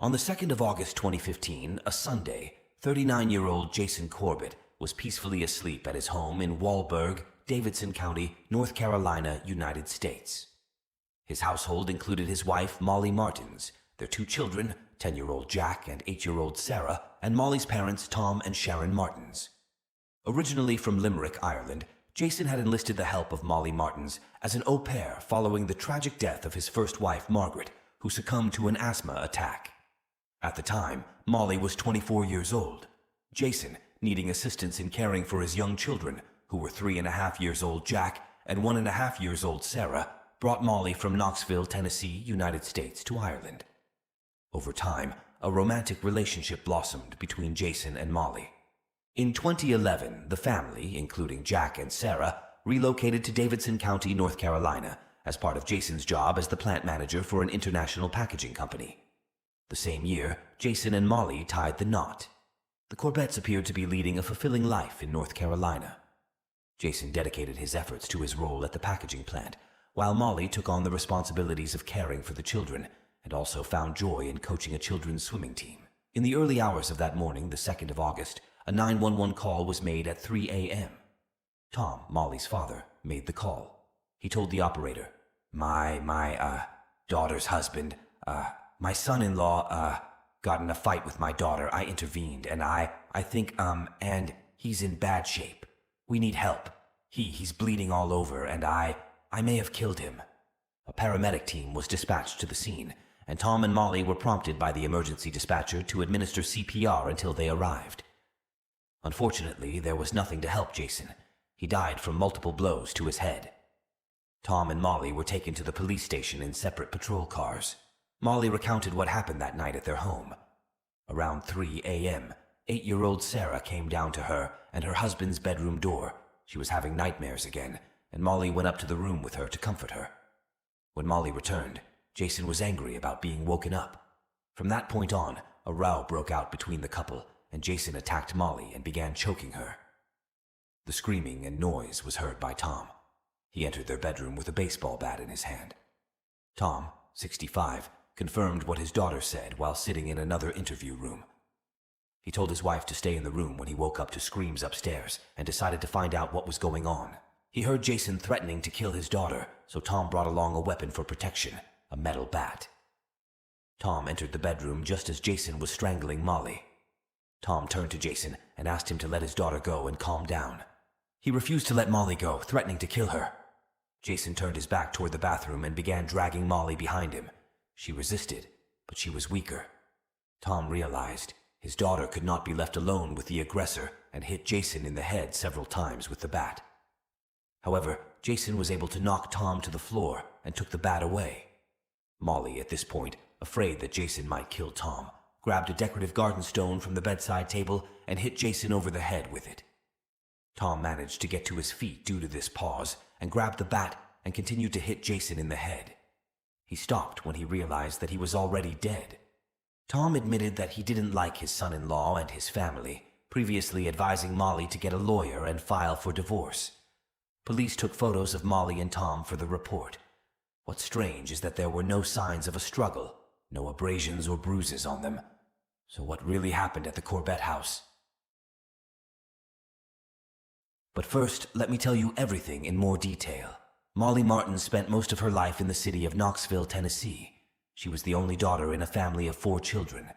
On the 2nd of August 2015, a Sunday, 39-year-old Jason Corbett was peacefully asleep at his home in Wahlberg, Davidson County, North Carolina, United States. His household included his wife, Molly Martins, their two children, 10-year-old Jack and 8-year-old Sarah, and Molly's parents, Tom and Sharon Martins. Originally from Limerick, Ireland, Jason had enlisted the help of Molly Martins as an au pair following the tragic death of his first wife, Margaret, who succumbed to an asthma attack. At the time, Molly was 24 years old. Jason, needing assistance in caring for his young children, who were 3.5 years old Jack and 1.5 years old Sarah, brought Molly from Knoxville, Tennessee, United States to Ireland. Over time, a romantic relationship blossomed between Jason and Molly. In 2011, the family, including Jack and Sarah, relocated to Davidson County, North Carolina, as part of Jason's job as the plant manager for an international packaging company. The same year, Jason and Molly tied the knot. The Corbetts appeared to be leading a fulfilling life in North Carolina. Jason dedicated his efforts to his role at the packaging plant, while Molly took on the responsibilities of caring for the children and also found joy in coaching a children's swimming team. In the early hours of that morning, the 2nd of August, a 911 call was made at 3 a.m. Tom, Molly's father, made the call. He told the operator, My daughter's husband, my son-in-law, got in a fight with my daughter. I intervened, and I think, and he's in bad shape. We need help. He's bleeding all over, and I may have killed him." A paramedic team was dispatched to the scene, and Tom and Molly were prompted by the emergency dispatcher to administer CPR until they arrived. Unfortunately, there was nothing to help Jason. He died from multiple blows to his head. Tom and Molly were taken to the police station in separate patrol cars. Molly recounted what happened that night at their home. Around 3 a.m., 8-year-old Sarah came down to her and her husband's bedroom door. She was having nightmares again, and Molly went up to the room with her to comfort her. When Molly returned, Jason was angry about being woken up. From that point on, a row broke out between the couple, and Jason attacked Molly and began choking her. The screaming and noise was heard by Tom. He entered their bedroom with a baseball bat in his hand. Tom, 65, confirmed what his daughter said while sitting in another interview room. He told his wife to stay in the room when he woke up to screams upstairs and decided to find out what was going on. He heard Jason threatening to kill his daughter, so Tom brought along a weapon for protection, a metal bat. Tom entered the bedroom just as Jason was strangling Molly. Tom turned to Jason and asked him to let his daughter go and calm down. He refused to let Molly go, threatening to kill her. Jason turned his back toward the bathroom and began dragging Molly behind him. She resisted, but she was weaker. Tom realized his daughter could not be left alone with the aggressor and hit Jason in the head several times with the bat. However, Jason was able to knock Tom to the floor and took the bat away. Molly, at this point, afraid that Jason might kill Tom, grabbed a decorative garden stone from the bedside table and hit Jason over the head with it. Tom managed to get to his feet due to this pause and grabbed the bat and continued to hit Jason in the head. He stopped when he realized that he was already dead. Tom admitted that he didn't like his son-in-law and his family, previously advising Molly to get a lawyer and file for divorce. Police took photos of Molly and Tom for the report. What's strange is that there were no signs of a struggle, no abrasions or bruises on them. So what really happened at the Corbett house? But first, let me tell you everything in more detail. Molly Martin spent most of her life in the city of Knoxville, Tennessee. She was the only daughter in a family of 4 children.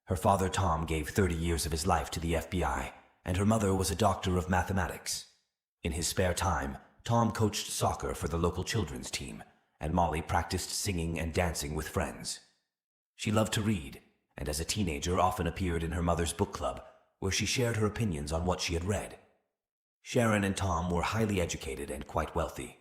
Her father, Tom, gave 30 years of his life to the FBI, and her mother was a doctor of mathematics. In his spare time, Tom coached soccer for the local children's team, and Molly practiced singing and dancing with friends. She loved to read, and as a teenager often appeared in her mother's book club, where she shared her opinions on what she had read. Sharon and Tom were highly educated and quite wealthy.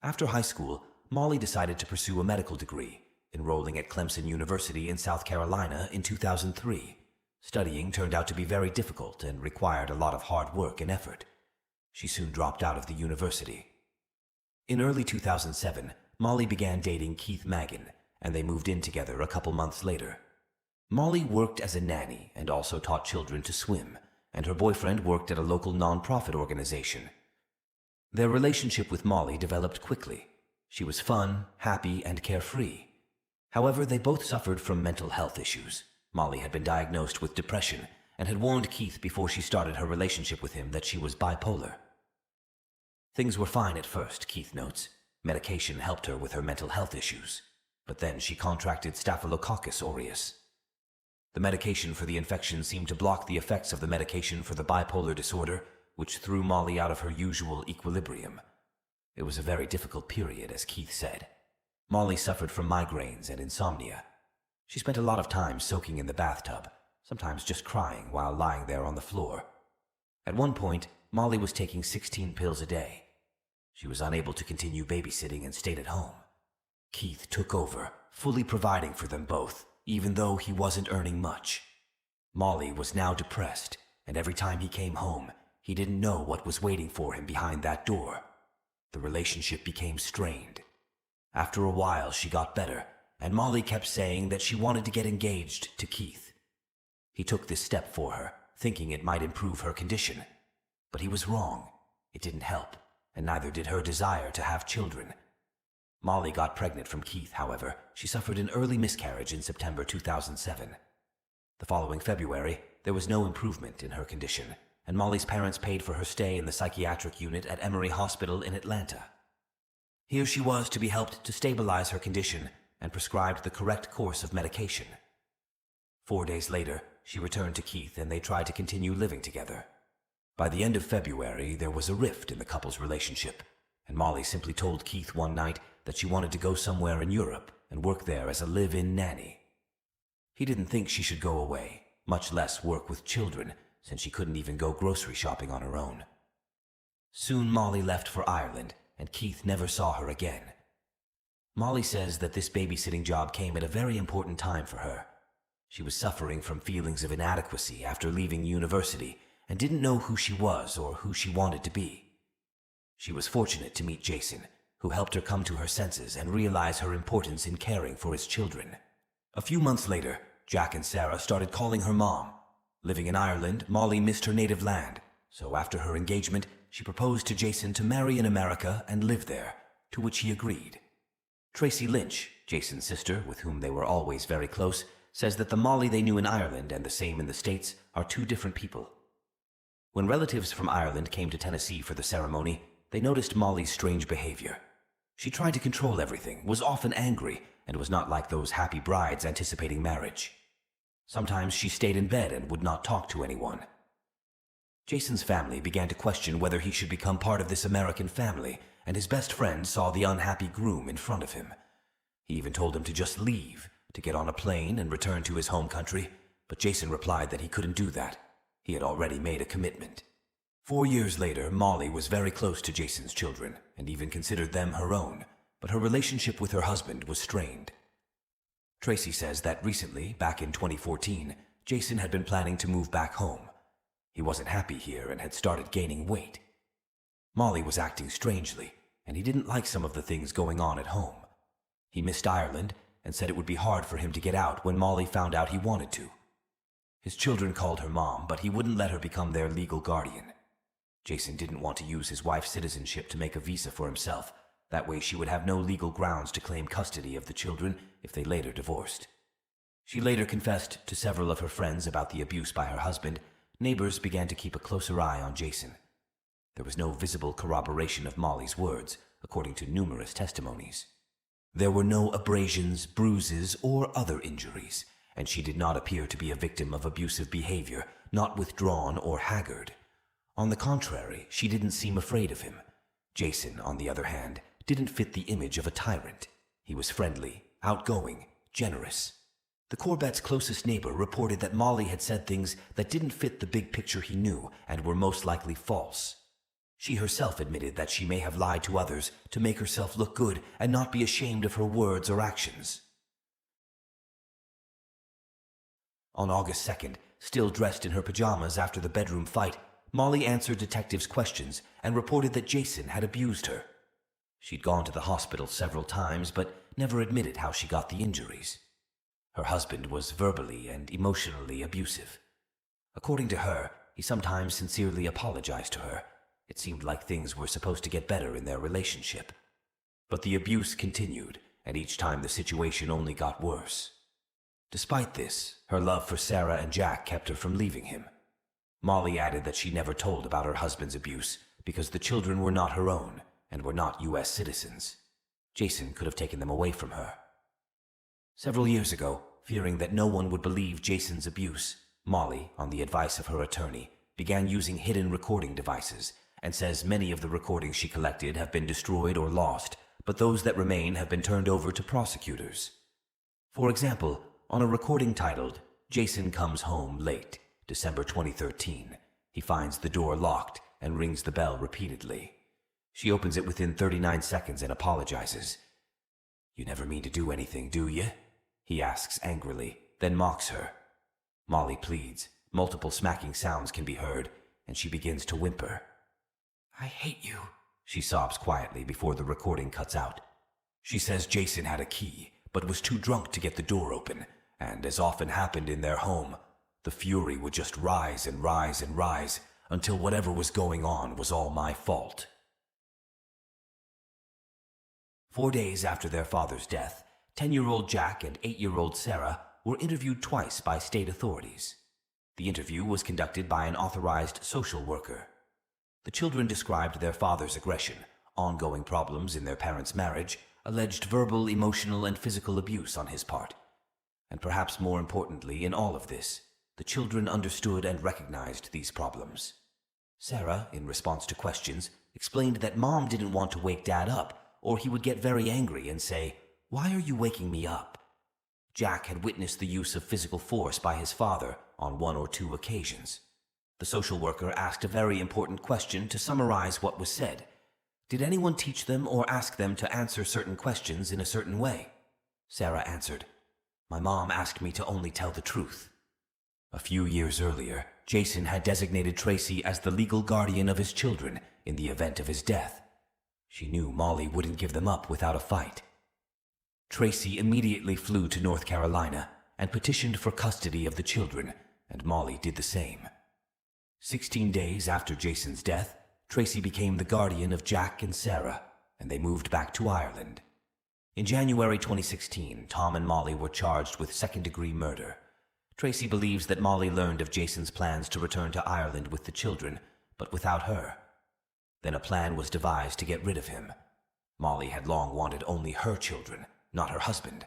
After high school, Molly decided to pursue a medical degree, enrolling at Clemson University in South Carolina in 2003. Studying turned out to be very difficult and required a lot of hard work and effort. She soon dropped out of the university. In early 2007, Molly began dating Keith Magan, and they moved in together a couple months later. Molly worked as a nanny and also taught children to swim, and her boyfriend worked at a local non-profit organization. Their relationship with Molly developed quickly. She was fun, happy, and carefree. However, they both suffered from mental health issues. Molly had been diagnosed with depression and had warned Keith before she started her relationship with him that she was bipolar. Things were fine at first, Keith notes. Medication helped her with her mental health issues. But then she contracted Staphylococcus aureus. The medication for the infection seemed to block the effects of the medication for the bipolar disorder, which threw Molly out of her usual equilibrium. It was a very difficult period, as Keith said. Molly suffered from migraines and insomnia. She spent a lot of time soaking in the bathtub, sometimes just crying while lying there on the floor. At one point, Molly was taking 16 pills a day. She was unable to continue babysitting and stayed at home. Keith took over, fully providing for them both, even though he wasn't earning much. Molly was now depressed, and every time he came home, he didn't know what was waiting for him behind that door. The relationship became strained. After a while, she got better, and Molly kept saying that she wanted to get engaged to Keith. He took this step for her, thinking it might improve her condition. But he was wrong. It didn't help, and neither did her desire to have children. Molly got pregnant from Keith, however. She suffered an early miscarriage in September 2007. The following February, there was no improvement in her condition, and Molly's parents paid for her stay in the psychiatric unit at Emory Hospital in Atlanta. Here she was to be helped to stabilize her condition and prescribed the correct course of medication. 4 days later, she returned to Keith and they tried to continue living together. By the end of February, there was a rift in the couple's relationship, and Molly simply told Keith one night that she wanted to go somewhere in Europe and work there as a live-in nanny. He didn't think she should go away, much less work with children, since she couldn't even go grocery shopping on her own. Soon Molly left for Ireland, and Keith never saw her again. Molly says that this babysitting job came at a very important time for her. She was suffering from feelings of inadequacy after leaving university and didn't know who she was or who she wanted to be. She was fortunate to meet Jason, who helped her come to her senses and realize her importance in caring for his children. A few months later, Jack and Sarah started calling her mom. Living in Ireland, Molly missed her native land, so after her engagement, she proposed to Jason to marry in America and live there, to which he agreed. Tracy Lynch, Jason's sister, with whom they were always very close, says that the Molly they knew in Ireland and the same in the States are two different people. When relatives from Ireland came to Tennessee for the ceremony, they noticed Molly's strange behavior. She tried to control everything, was often angry, and was not like those happy brides anticipating marriage. Sometimes she stayed in bed and would not talk to anyone. Jason's family began to question whether he should become part of this American family, and his best friend saw the unhappy groom in front of him. He even told him to just leave, to get on a plane and return to his home country, but Jason replied that he couldn't do that. He had already made a commitment. 4 years later, Molly was very close to Jason's children, and even considered them her own, but her relationship with her husband was strained. Tracy says that recently, back in 2014, Jason had been planning to move back home. He wasn't happy here and had started gaining weight. Molly was acting strangely, and he didn't like some of the things going on at home. He missed Ireland and said it would be hard for him to get out when Molly found out he wanted to. His children called her mom, but he wouldn't let her become their legal guardian. Jason didn't want to use his wife's citizenship to make a visa for himself. That way she would have no legal grounds to claim custody of the children if they later divorced. She later confessed to several of her friends about the abuse by her husband. Neighbors began to keep a closer eye on Jason. There was no visible corroboration of Molly's words, according to numerous testimonies. There were no abrasions, bruises, or other injuries, and she did not appear to be a victim of abusive behavior, not withdrawn or haggard. On the contrary, she didn't seem afraid of him. Jason, on the other hand, didn't fit the image of a tyrant. He was friendly, outgoing, generous. The Corbetts' closest neighbor reported that Molly had said things that didn't fit the big picture he knew and were most likely false. She herself admitted that she may have lied to others to make herself look good and not be ashamed of her words or actions. On August 2nd, still dressed in her pajamas after the bedroom fight, Molly answered detectives' questions and reported that Jason had abused her. She'd gone to the hospital several times, but never admitted how she got the injuries. Her husband was verbally and emotionally abusive. According to her, he sometimes sincerely apologized to her. It seemed like things were supposed to get better in their relationship. But the abuse continued, and each time the situation only got worse. Despite this, her love for Sarah and Jack kept her from leaving him. Molly added that she never told about her husband's abuse because the children were not her own and were not U.S. citizens. Jason could have taken them away from her. Several years ago, fearing that no one would believe Jason's abuse, Molly, on the advice of her attorney, began using hidden recording devices and says many of the recordings she collected have been destroyed or lost, but those that remain have been turned over to prosecutors. For example, on a recording titled, "Jason Comes Home Late," December 2013, he finds the door locked and rings the bell repeatedly. She opens it within 39 seconds and apologizes. "You never mean to do anything, do you?" he asks angrily, then mocks her. Molly pleads. Multiple smacking sounds can be heard, and she begins to whimper. "I hate you," she sobs quietly before the recording cuts out. She says Jason had a key, but was too drunk to get the door open, and as often happened in their home, the fury would just rise and rise and rise until whatever was going on was all my fault. 4 days after their father's death, 10-year-old Jack and 8-year-old Sarah were interviewed twice by state authorities. The interview was conducted by an authorized social worker. The children described their father's aggression, ongoing problems in their parents' marriage, alleged verbal, emotional, and physical abuse on his part. And perhaps more importantly in all of this, the children understood and recognized these problems. Sarah, in response to questions, explained that Mom didn't want to wake Dad up, or he would get very angry and say, "Why are you waking me up?" Jack had witnessed the use of physical force by his father on 1 or 2 occasions. The social worker asked a very important question to summarize what was said. Did anyone teach them or ask them to answer certain questions in a certain way? Sarah answered, "My mom asked me to only tell the truth." A few years earlier, Jason had designated Tracy as the legal guardian of his children in the event of his death. She knew Molly wouldn't give them up without a fight. Tracy immediately flew to North Carolina and petitioned for custody of the children, and Molly did the same. 16 days after Jason's death, Tracy became the guardian of Jack and Sarah, and they moved back to Ireland. In January 2016, Tom and Molly were charged with second-degree murder. Tracy believes that Molly learned of Jason's plans to return to Ireland with the children, but without her. Then a plan was devised to get rid of him. Molly had long wanted only her children, not her husband.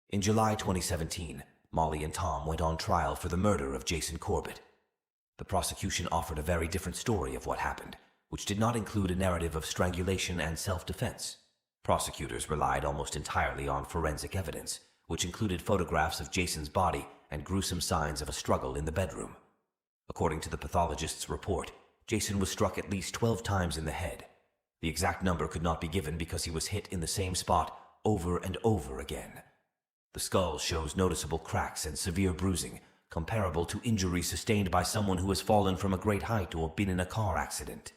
In July 2017, Molly and Tom went on trial for the murder of Jason Corbett. The prosecution offered a very different story of what happened, which did not include a narrative of strangulation and self-defense. Prosecutors relied almost entirely on forensic evidence, which included photographs of Jason's body and gruesome signs of a struggle in the bedroom. According to the pathologist's report, Jason was struck at least 12 times in the head. The exact number could not be given because he was hit in the same spot over and over again. The skull shows noticeable cracks and severe bruising, comparable to injuries sustained by someone who has fallen from a great height or been in a car accident.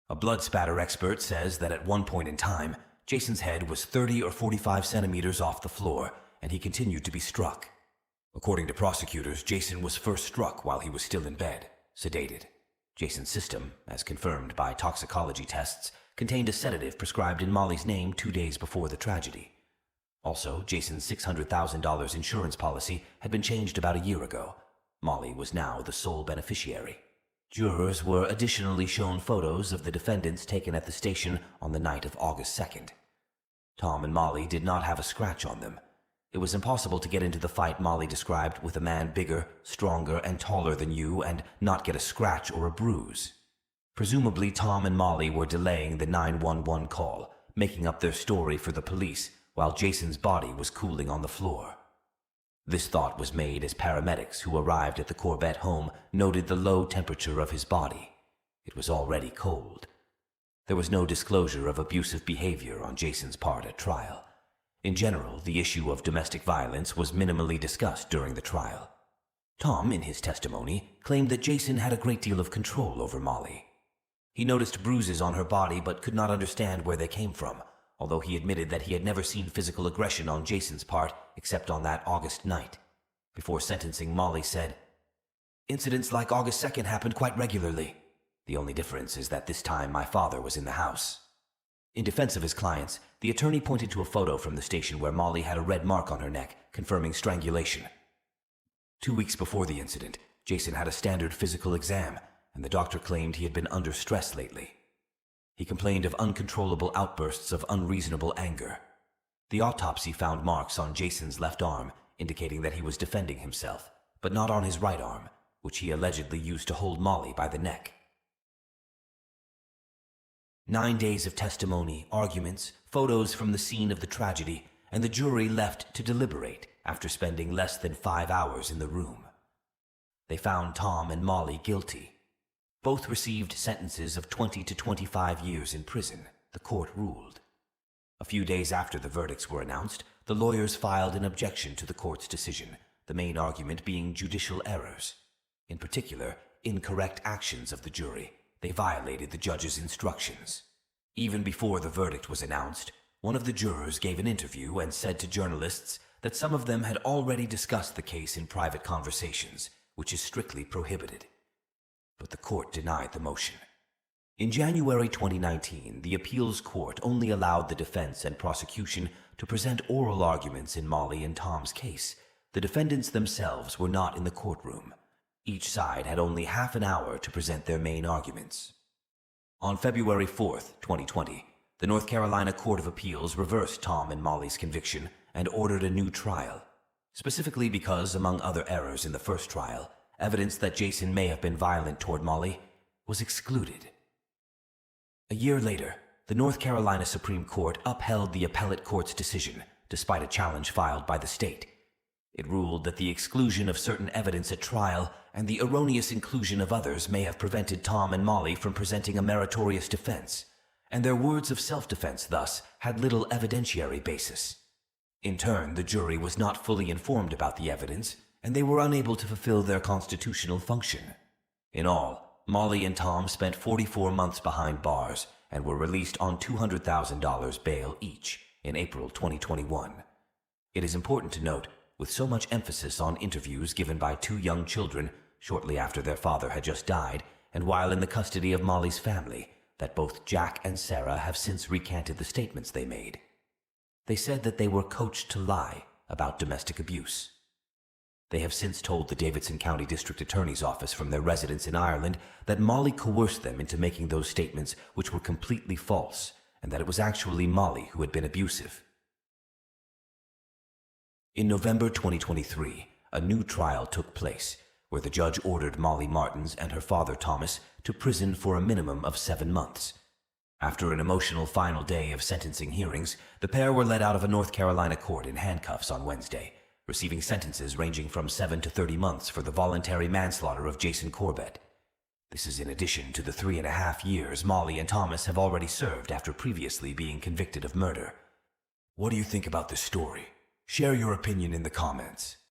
A blood spatter expert says that at one point in time, Jason's head was 30 or 45 centimeters off the floor, and he continued to be struck. According to prosecutors, Jason was first struck while he was still in bed, sedated. Jason's system, as confirmed by toxicology tests, contained a sedative prescribed in Molly's name 2 days before the tragedy. Also, Jason's $600,000 insurance policy had been changed about a year ago. Molly was now the sole beneficiary. Jurors were additionally shown photos of the defendants taken at the station on the night of August 2nd. Tom and Molly did not have a scratch on them. It was impossible to get into the fight Molly described with a man bigger, stronger, and taller than you and not get a scratch or a bruise. Presumably, Tom and Molly were delaying the 911 call, making up their story for the police, while Jason's body was cooling on the floor. This thought was made as paramedics who arrived at the Corbett home noted the low temperature of his body. It was already cold. There was no disclosure of abusive behavior on Jason's part at trial. In general, the issue of domestic violence was minimally discussed during the trial. Tom, in his testimony, claimed that Jason had a great deal of control over Molly. He noticed bruises on her body but could not understand where they came from, although he admitted that he had never seen physical aggression on Jason's part except on that August night. Before sentencing, Molly said, "Incidents like August 2nd happened quite regularly. The only difference is that this time my father was in the house." In defense of his clients, the attorney pointed to a photo from the station where Molly had a red mark on her neck, confirming strangulation. 2 weeks before the incident, Jason had a standard physical exam, and the doctor claimed he had been under stress lately. He complained of uncontrollable outbursts of unreasonable anger. The autopsy found marks on Jason's left arm, indicating that he was defending himself, but not on his right arm, which he allegedly used to hold Molly by the neck. 9 days of testimony, arguments, photos from the scene of the tragedy, and the jury left to deliberate after spending less than 5 hours in the room. They found Tom and Molly guilty. Both received sentences of 20 to 25 years in prison, the court ruled. A few days after the verdicts were announced, the lawyers filed an objection to the court's decision, the main argument being judicial errors. In particular, incorrect actions of the jury. They violated the judge's instructions. Even before the verdict was announced, one of the jurors gave an interview and said to journalists that some of them had already discussed the case in private conversations, which is strictly prohibited. But the court denied the motion. In January 2019, the appeals court only allowed the defense and prosecution to present oral arguments in Molly and Tom's case. The defendants themselves were not in the courtroom. Each side had only half an hour to present their main arguments. On February 4th, 2020, the North Carolina Court of Appeals reversed Tom and Molly's conviction and ordered a new trial, specifically because, among other errors in the first trial, evidence that Jason may have been violent toward Molly was excluded. A year later, the North Carolina Supreme Court upheld the appellate court's decision, despite a challenge filed by the state. It ruled that the exclusion of certain evidence at trial and the erroneous inclusion of others may have prevented Tom and Molly from presenting a meritorious defense, and their words of self-defense thus had little evidentiary basis. In turn, the jury was not fully informed about the evidence, and they were unable to fulfill their constitutional function. In all, Molly and Tom spent 44 months behind bars and were released on $200,000 bail each in April 2021. It is important to note, with so much emphasis on interviews given by two young children shortly after their father had just died, and while in the custody of Molly's family, that both Jack and Sarah have since recanted the statements they made. They said that they were coached to lie about domestic abuse. They have since told the Davidson County District Attorney's Office from their residence in Ireland that Molly coerced them into making those statements which were completely false, and that it was actually Molly who had been abusive. In November 2023, a new trial took place, where the judge ordered Molly Martins and her father Thomas to prison for a minimum of 7 months. After an emotional final day of sentencing hearings, the pair were let out of a North Carolina court in handcuffs on Wednesday, receiving sentences ranging from 7 to 30 months for the voluntary manslaughter of Jason Corbett. This is in addition to the 3.5 years Molly and Thomas have already served after previously being convicted of murder. What do you think about this story? Share your opinion in the comments.